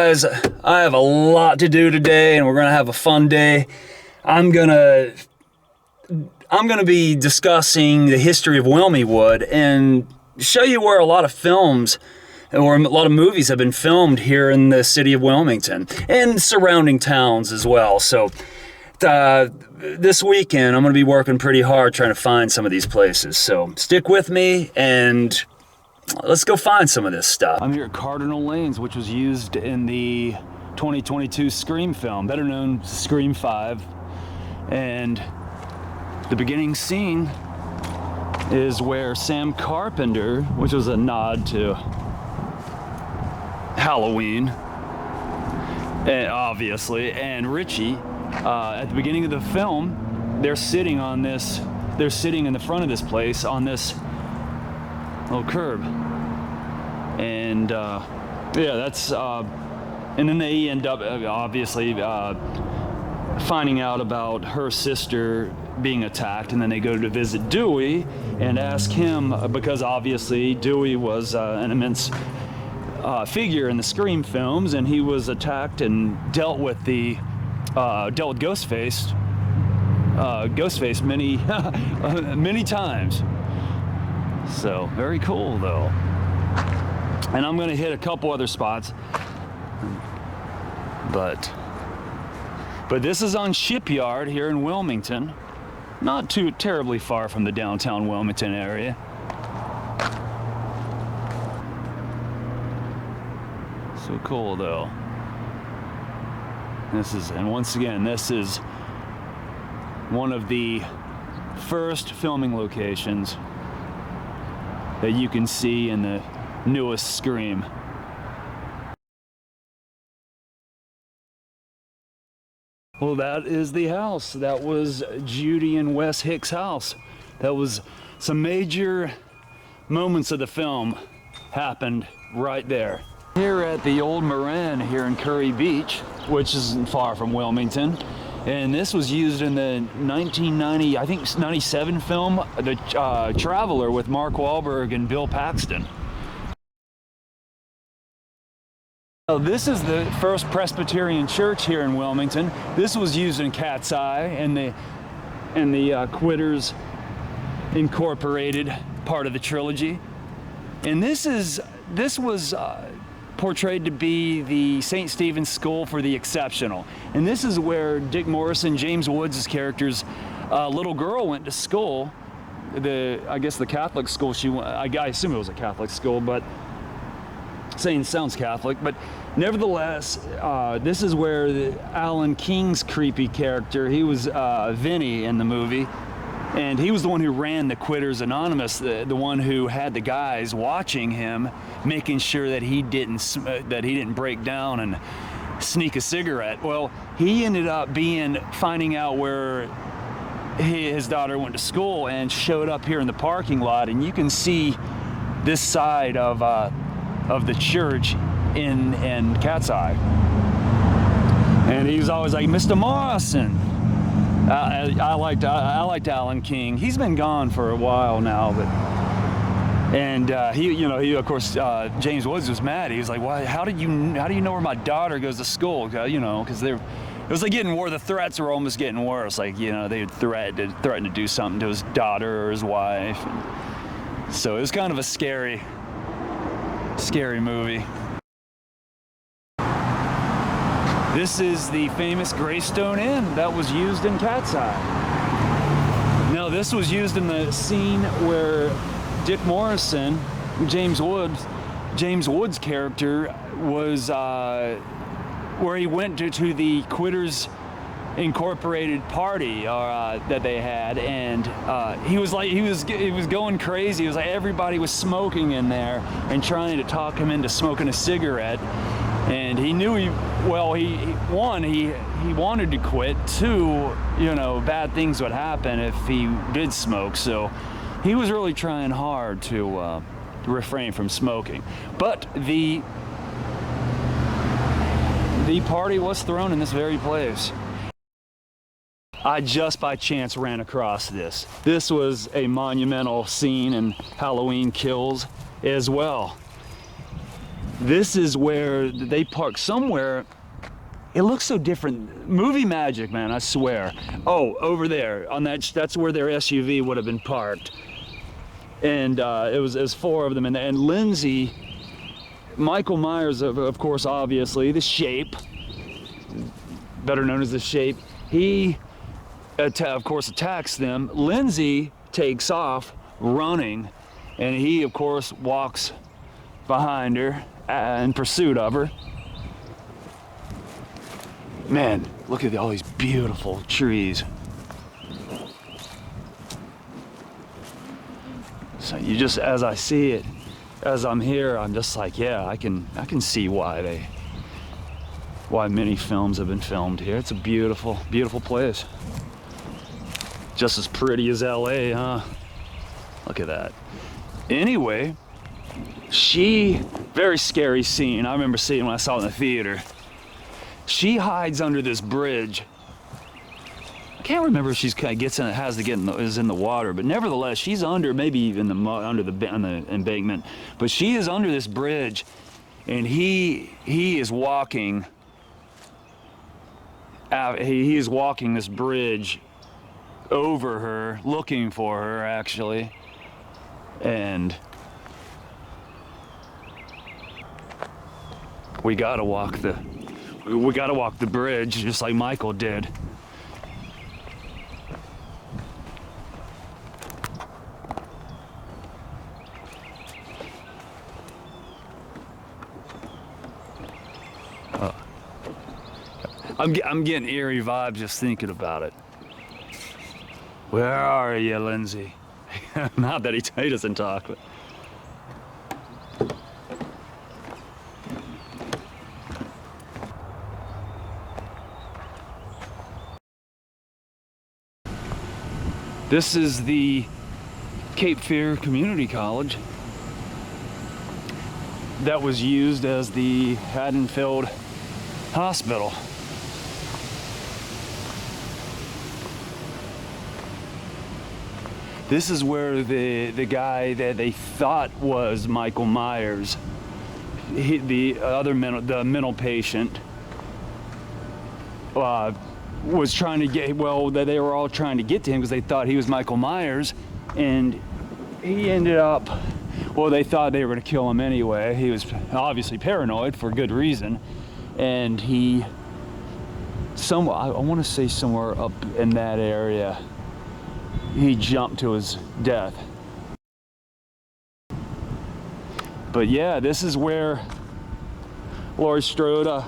Guys, I have a lot to do today and we're gonna have a fun day. I'm gonna be discussing the history of Wilmywood and show you where a lot of films or a lot of movies have been filmed here in the city of Wilmington and surrounding towns as well. So this weekend I'm gonna be working pretty hard trying to find some of these places. So stick with me and let's go find some of this stuff. I'm here at Cardinal Lanes, which was used in the 2022 Scream film, better known as Scream 5. And the beginning scene is where Sam Carpenter, which was a nod to Halloween, and obviously, and Richie, at the beginning of the film, they're sitting in the front of this place on this little curb, and yeah, that's and then they end up obviously finding out about her sister being attacked, and then they go to visit Dewey and ask him, because obviously Dewey was an immense figure in the Scream films, and he was attacked and dealt with Ghostface many times. So very cool though. And I'm gonna hit a couple other spots, but this is on Shipyard here in Wilmington, not too terribly far from the downtown Wilmington area. So cool though. And once again, this is one of the first filming locations that you can see in the newest Scream. Well, that is the house. That was Judy and Wes Hicks' house. That was some major moments of the film happened right there. Here at the old Moran here in Curry Beach, which isn't far from Wilmington. And this was used in the 1990, I think 97 film, The Traveler, with Mark Wahlberg and Bill Paxton. So this is the first Presbyterian church here in Wilmington. This was used in Cat's Eye and the Quitters Incorporated part of the trilogy. And this was portrayed to be the St. Stephen's School for the Exceptional. And this is where Dick Morrison, James Woods' character's little girl went to school. I guess the Catholic school she went, I assume it was a Catholic school, but sounds Catholic, but nevertheless, this is where Alan King's creepy character, he was Vinny in the movie, and he was the one who ran the Quitters Anonymous, the one who had the guys watching him, making sure that he didn't break down and sneak a cigarette. Well, he ended up finding out where his daughter went to school and showed up here in the parking lot, and you can see this side of the church in Cat's Eye. And he was always like, Mr. Morrison. I liked Alan King. He's been gone for a while now, he of course, James Woods was mad. He was like, "Why? How do you know where my daughter goes to school?" You know, because it was like getting worse. The threats were almost getting worse. Like, you know, they would threaten to do something to his daughter or his wife. And so it was kind of a scary movie. This is the famous Greystone Inn that was used in Cat's Eye. Now, this was used in the scene where Dick Morrison, James Woods' character, was where he went to the Quitters Incorporated party that they had, and he was going crazy. It was like everybody was smoking in there and trying to talk him into smoking a cigarette. And he knew he wanted to quit. Two, you know, bad things would happen if he did smoke. So he was really trying hard to refrain from smoking. But the party was thrown in this very place. I just by chance ran across this. This was a monumental scene in Halloween Kills as well. This is where they park somewhere. It looks so different. Movie magic, man, I swear. Oh, over there, on that's where their SUV would have been parked. And it was 4 of them in there. And Lindsay, Michael Myers, of course, obviously, the Shape, better known as the Shape, he, of course, attacks them. Lindsay takes off running, and he, of course, walks behind her in pursuit of her. Man, look at all these beautiful trees. So you just, as I see it, as I'm here, I'm just like, yeah, I can see why many films have been filmed here. It's a beautiful, beautiful place. Just as pretty as LA, huh? Look at that. Anyway, very scary scene. I remember seeing when I saw it in the theater. She hides under this bridge. I can't remember if she's kind of gets in, is in the water, but nevertheless, she's under, maybe even under the embankment. But she is under this bridge, and he is walking. He is walking this bridge over her, looking for her actually, and we gotta walk the bridge just like Michael did. I'm getting eerie vibes just thinking about it. Where are you, Lindsay? Not that he doesn't talk, but. This is the Cape Fear Community College that was used as the Haddonfield Hospital. This is where the guy that they thought was Michael Myers, the mental patient, was trying to get, they were all trying to get to him because they thought he was Michael Myers, and he ended up, they thought they were going to kill him anyway. He was obviously paranoid for good reason, and I want to say somewhere up in that area, he jumped to his death. But yeah, this is where Laurie Strode,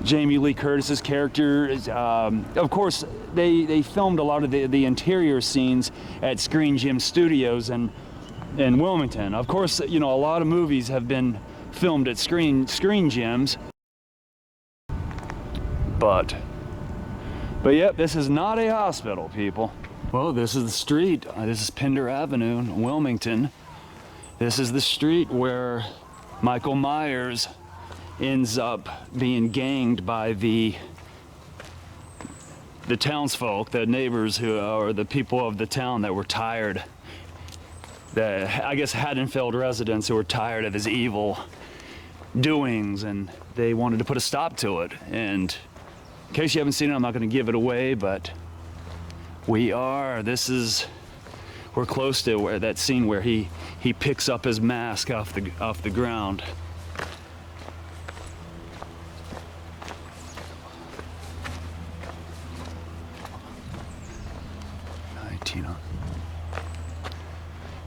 Jamie Lee Curtis's character is, of course, they filmed a lot of the interior scenes at Screen Gym Studios in Wilmington. Of course, a lot of movies have been filmed at screen gyms. But yep, this is not a hospital, people. Well, this is the street. This is Pender Avenue in Wilmington. This is the street where Michael Myers ends up being ganged by the townsfolk, the neighbors or the people of the town that were tired. I guess Haddonfield residents who were tired of his evil doings, and they wanted to put a stop to it. And in case you haven't seen it, I'm not going to give it away, but we're close to where that scene where he picks up his mask off the ground.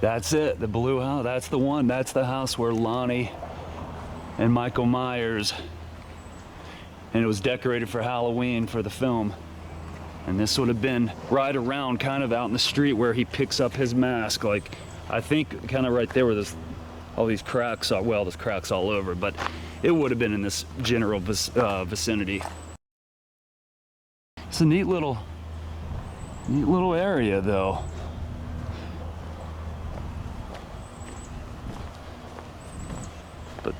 That's it, the blue house. That's the one. That's the house where Lonnie and Michael Myers, and it was decorated for Halloween for the film. And this would have been right around, kind of out in the street where he picks up his mask. Like, I think kind of right there where all these cracks are. Well, there's cracks all over, but it would have been in this general vicinity. It's a neat little area, though. But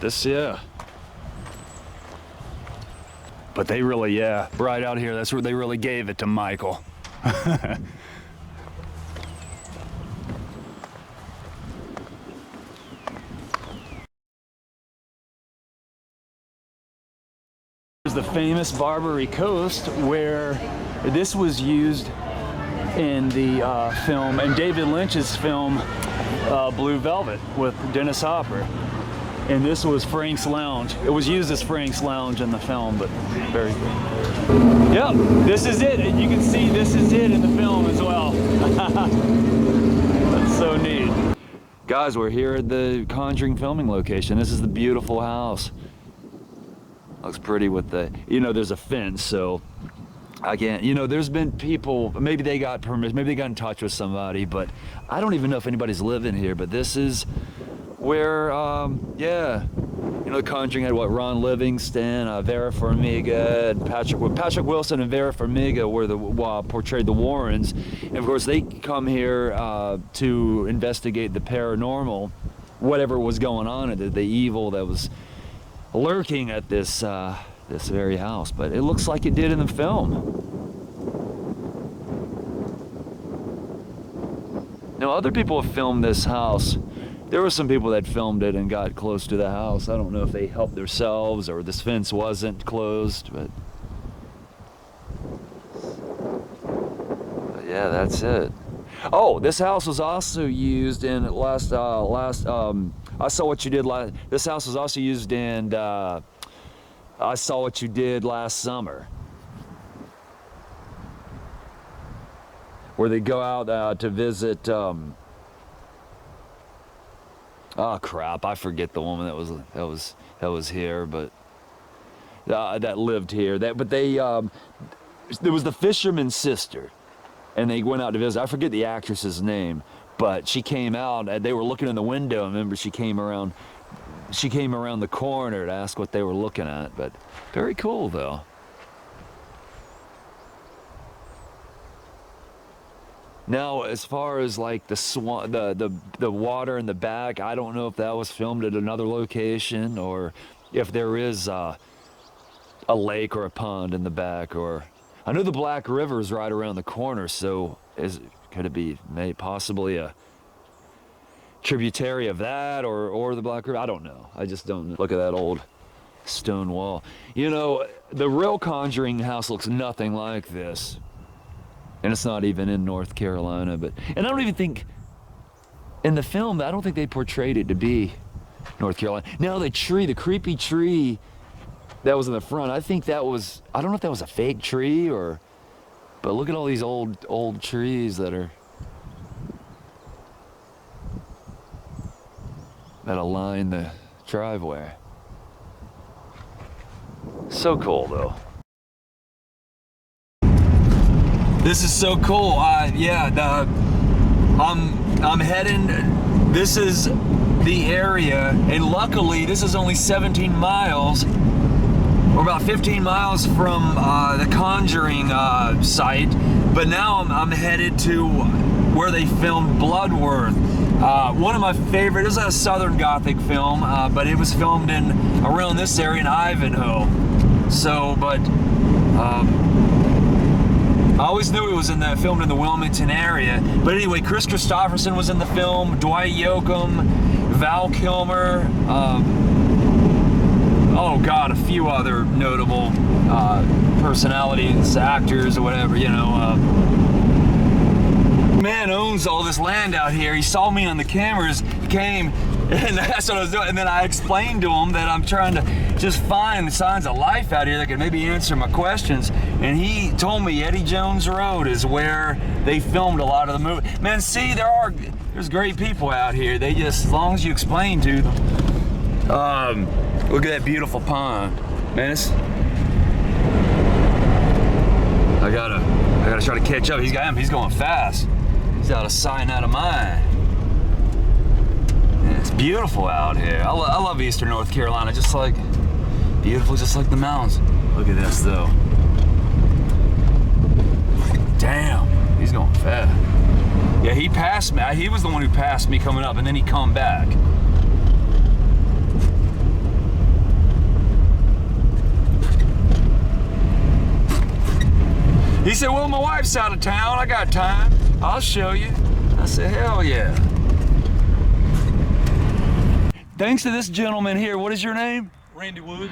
But they really, right out here, that's where they really gave it to Michael. the famous Barbary Coast, where this was used in the film, in David Lynch's film Blue Velvet with Dennis Hopper. And this was Frank's Lounge. It was used as Frank's Lounge in the film, but very cool. Yep, this is it. And you can see this is it in the film as well. That's so neat. Guys, we're here at the Conjuring filming location. This is the beautiful house. Looks pretty with the, you know, there's a fence, so I can't, you know, there's been people, maybe they got permission, maybe they got in touch with somebody, but I don't even know if anybody's living here. But this is where, yeah, you know, The Conjuring had what, Ron Livingston, Vera Farmiga, and Patrick Wilson and Vera Farmiga were the portrayed the Warrens, and of course they come here to investigate the paranormal, whatever was going on, the evil that was lurking at this this very house. But it looks like it did in the film. Now, other people have filmed this house. There were some people that filmed it and got close to the house. I don't know if they helped themselves or this fence wasn't closed, but yeah, that's it. Oh, this house was also used in I Saw What You Did last. This house was also used in I Saw What You Did Last Summer, where they go out to visit. Oh crap! I forget the woman that was here, but that lived here. There was the fisherman's sister, and they went out to visit. I forget the actress's name, but she came out and they were looking in the window. I remember she came around the corner to ask what they were looking at. But very cool though. Now, as far as like the water in the back, I don't know if that was filmed at another location or if there is a lake or a pond in the back. Or I know the Black River is right around the corner, so could it be possibly a tributary of that or the Black River? I don't know. I just don't know. Look at that old stone wall. You know, the real Conjuring house looks nothing like this. And it's not even in North Carolina, and I don't even think, in the film, I don't think they portrayed it to be North Carolina. Now the creepy tree that was in the front, I think that was, I don't know if that was a fake tree but look at all these old trees that align the driveway. So cool though. This is so cool. Yeah, I'm heading. This is the area, and luckily this is only 17 miles, or about 15 miles from the Conjuring site. But now I'm headed to where they filmed Bloodworth. One of my favorite. This is a Southern Gothic film, but it was filmed around this area in Ivanhoe. So, but. I always knew it was filmed in the Wilmington area. But anyway, Chris Christopherson was in the film, Dwight Yoakam, Val Kilmer, oh God, a few other notable personalities, actors or whatever, you know. Man owns all this land out here. He saw me on the cameras, came, and that's what I was doing. And then I explained to him that I'm trying to just find there's of life out here that could maybe answer my questions. And he told me Eddie Jones Road is where they filmed a lot of the movie. Man, see, there's great people out here. They just, as long as you explain to them. Look at that beautiful pond. Man, I gotta try to catch up. He's going fast. He's out of sight and out of mind. Man, it's beautiful out here. I love Eastern North Carolina, beautiful, just like the mountains. Look at this though. Damn, he's going fast. Yeah, he passed me. He was the one who passed me coming up, and then he come back. He said, well, my wife's out of town. I got time. I'll show you. I said, hell yeah. Thanks to this gentleman here. What is your name? Randy Wood.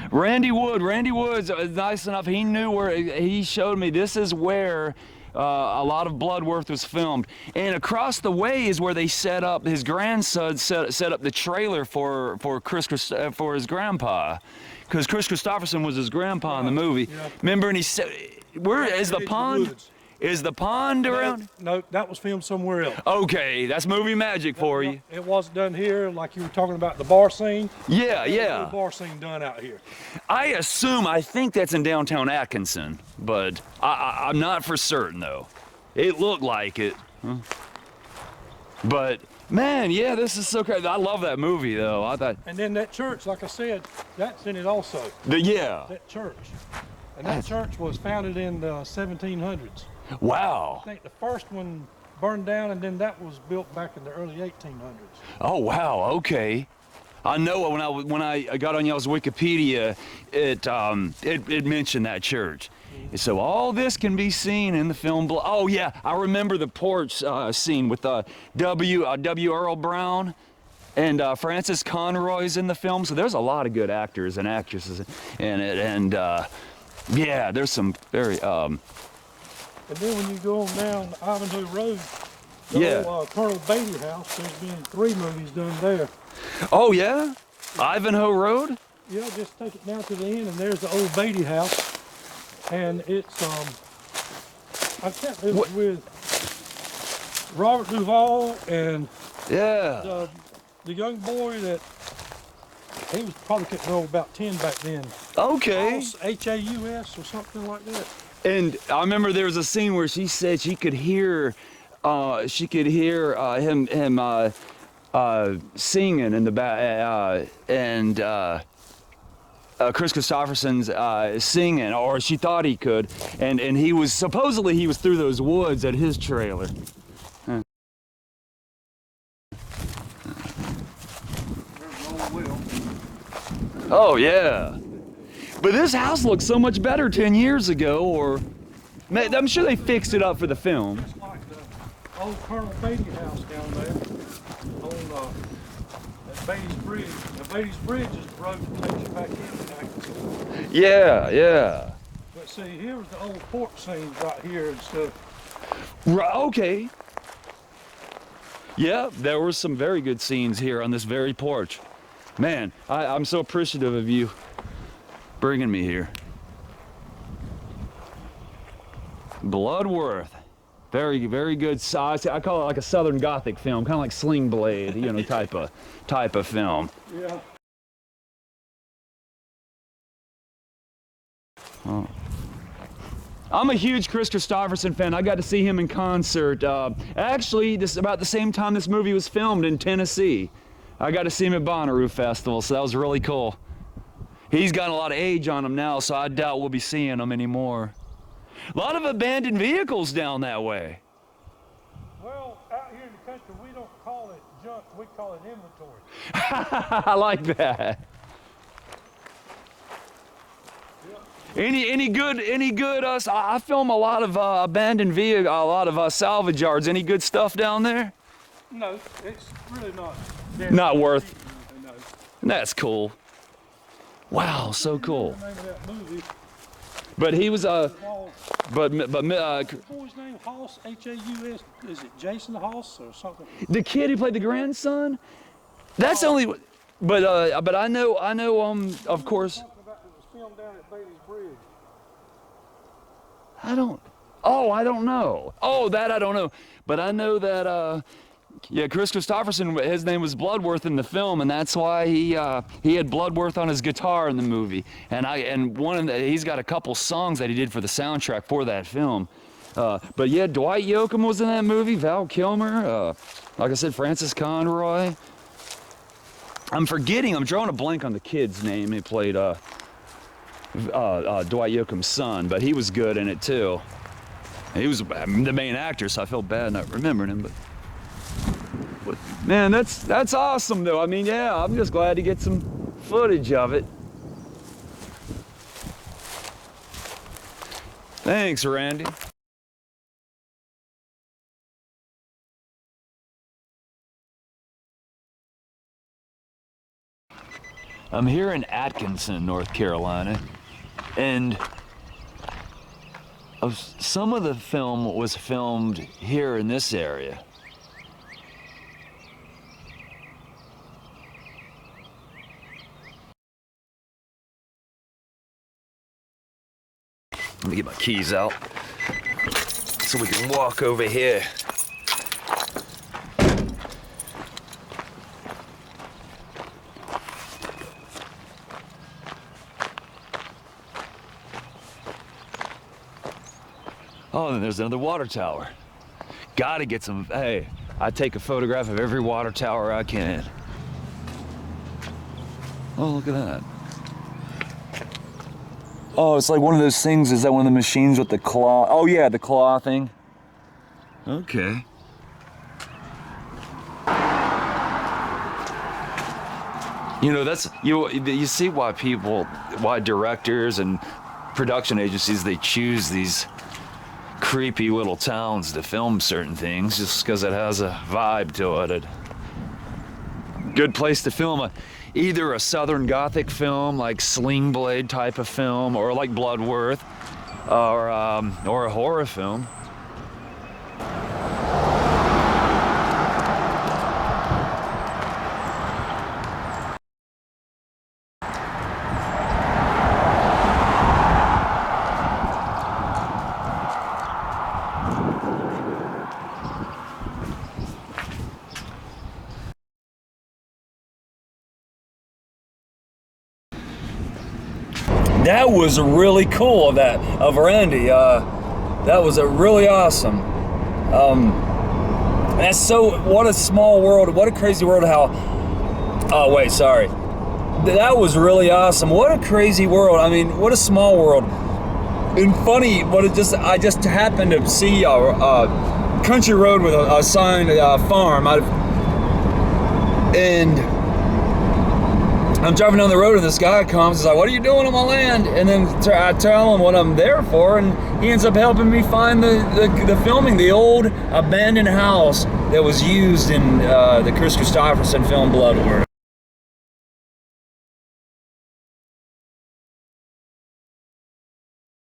Randy Wood's nice enough. He knew where, he showed me this is where a lot of Bloodworth was filmed. And across the way is where they set up, his grandson set up the trailer for his grandpa. Because Chris Christopherson was his grandpa in the movie. Yeah. Remember, and he said, where is the pond? Woods. Is the pond around? No, that was filmed somewhere else. Okay, that's movie magic for you. It wasn't done here, like you were talking about the bar scene. Yeah, There was yeah. no bar scene done out here. I think that's in downtown Atkinson, but I'm not for certain though. It looked like it. Huh? But man, yeah, this is so crazy. I love that movie though. I thought. And then that church, like I said, that's in it also. Yeah. That church. And that church was founded in the 1700s. Wow. I think the first one burned down, and then that was built back in the early 1800s. Oh wow. Okay. I know when I got on y'all's Wikipedia, it mentioned that church. So all this can be seen in the film. Oh yeah, I remember the porch scene with W. Earl Brown and Francis Conroy's in the film. So there's a lot of good actors and actresses in it, and yeah, there's some very. And then when you go on down Ivanhoe Road, the old, Colonel Beatty House, there's been 3 movies done there. Oh yeah, Ivanhoe Road. Yeah, just take it down to the end, and there's the old Beatty House, and it's I can't remember with Robert Duvall and Yeah. the young boy that he was probably getting old, about 10 back then. Okay. House, H-A-U-S or something like that. And I remember there was a scene where she said she could hear him singing in the back, and Chris Christopherson's singing, or she thought he could, and he was supposedly he was through those woods at his trailer. Oh yeah. But this house looks so much better 10 years ago, or I'm sure they fixed it up for the film. It's like the old Colonel Beatty House down there on at Beatty's Bridge. Now, Beatty's Bridge is the road that takes you back into Atkinson. Yeah, yeah. But see, here's the old porch scenes right here and stuff. Right, okay. Yeah, there were some very good scenes here on this very porch. Man, I'm so appreciative of you bringing me here. Bloodworth, very, very good size. I call it like a Southern Gothic film, kind of like Sling Blade, you know, type of film. Yeah. Oh. I'm a huge Chris Christopherson fan. I got to see him in concert. Actually, this about the same time this movie was filmed in Tennessee. I got to see him at Bonnaroo Festival, so that was really cool. He's got a lot of age on him now, so I doubt we'll be seeing him anymore. A lot of abandoned vehicles down that way. Well, out here in the country, we don't call it junk, we call it inventory. I like that. Any good? I film a lot of abandoned vehicles, a lot of salvage yards. Any good stuff down there? No, it's really not. Not worth. No. That's cool. Wow, so cool. The name of that movie. But he was What but was his name? Hoss, H-A-U-S. Is it Jason Hoss or something? the kid who played the grandson. That's only. But I know of course. Talking about it was filmed down at Beatty's Bridge. I don't know. Oh, that I don't know. But I know that yeah, Chris Christopherson, his name was Bloodworth in the film, and that's why he had Bloodworth on his guitar in the movie. And he's got a couple songs that he did for the soundtrack for that film. But yeah, Dwight Yoakam was in that movie, Val Kilmer, like I said, Francis Conroy. I'm drawing a blank on the kid's name. He played Dwight Yoakam's son, but he was good in it too. He was the main actor, so I feel bad not remembering him, but man, that's awesome though. I mean, yeah, I'm just glad to get some footage of it. Thanks, Randy. I'm here in Atkinson, North Carolina, and some of the film was filmed here in this area. Let me get my keys out so we can walk over here. Oh, and there's another water tower. Gotta get some, hey, I take a photograph of every water tower I can. Oh, look at that. Oh, it's like one of those things, is that one of the machines with the claw? Oh yeah, the claw thing. Okay. You know, that's, you see why directors and production agencies, they choose these creepy little towns to film certain things, just because it has a vibe to it. A good place to film either a Southern Gothic film, like Sling Blade type of film, or like Bloodworth, or a horror film. That was really cool of Randy. That was a really awesome. That's so, what a small world, what a crazy world how, oh wait, sorry. That was really awesome. What a crazy world. I mean, what a small world. And funny, I just happened to see a country road with a sign, farm. And I'm driving down the road and this guy comes, he's like, what are you doing on my land? And then I tell him what I'm there for, and he ends up helping me find the filming, the old abandoned house that was used in the Chris Christopherson film Bloodworth.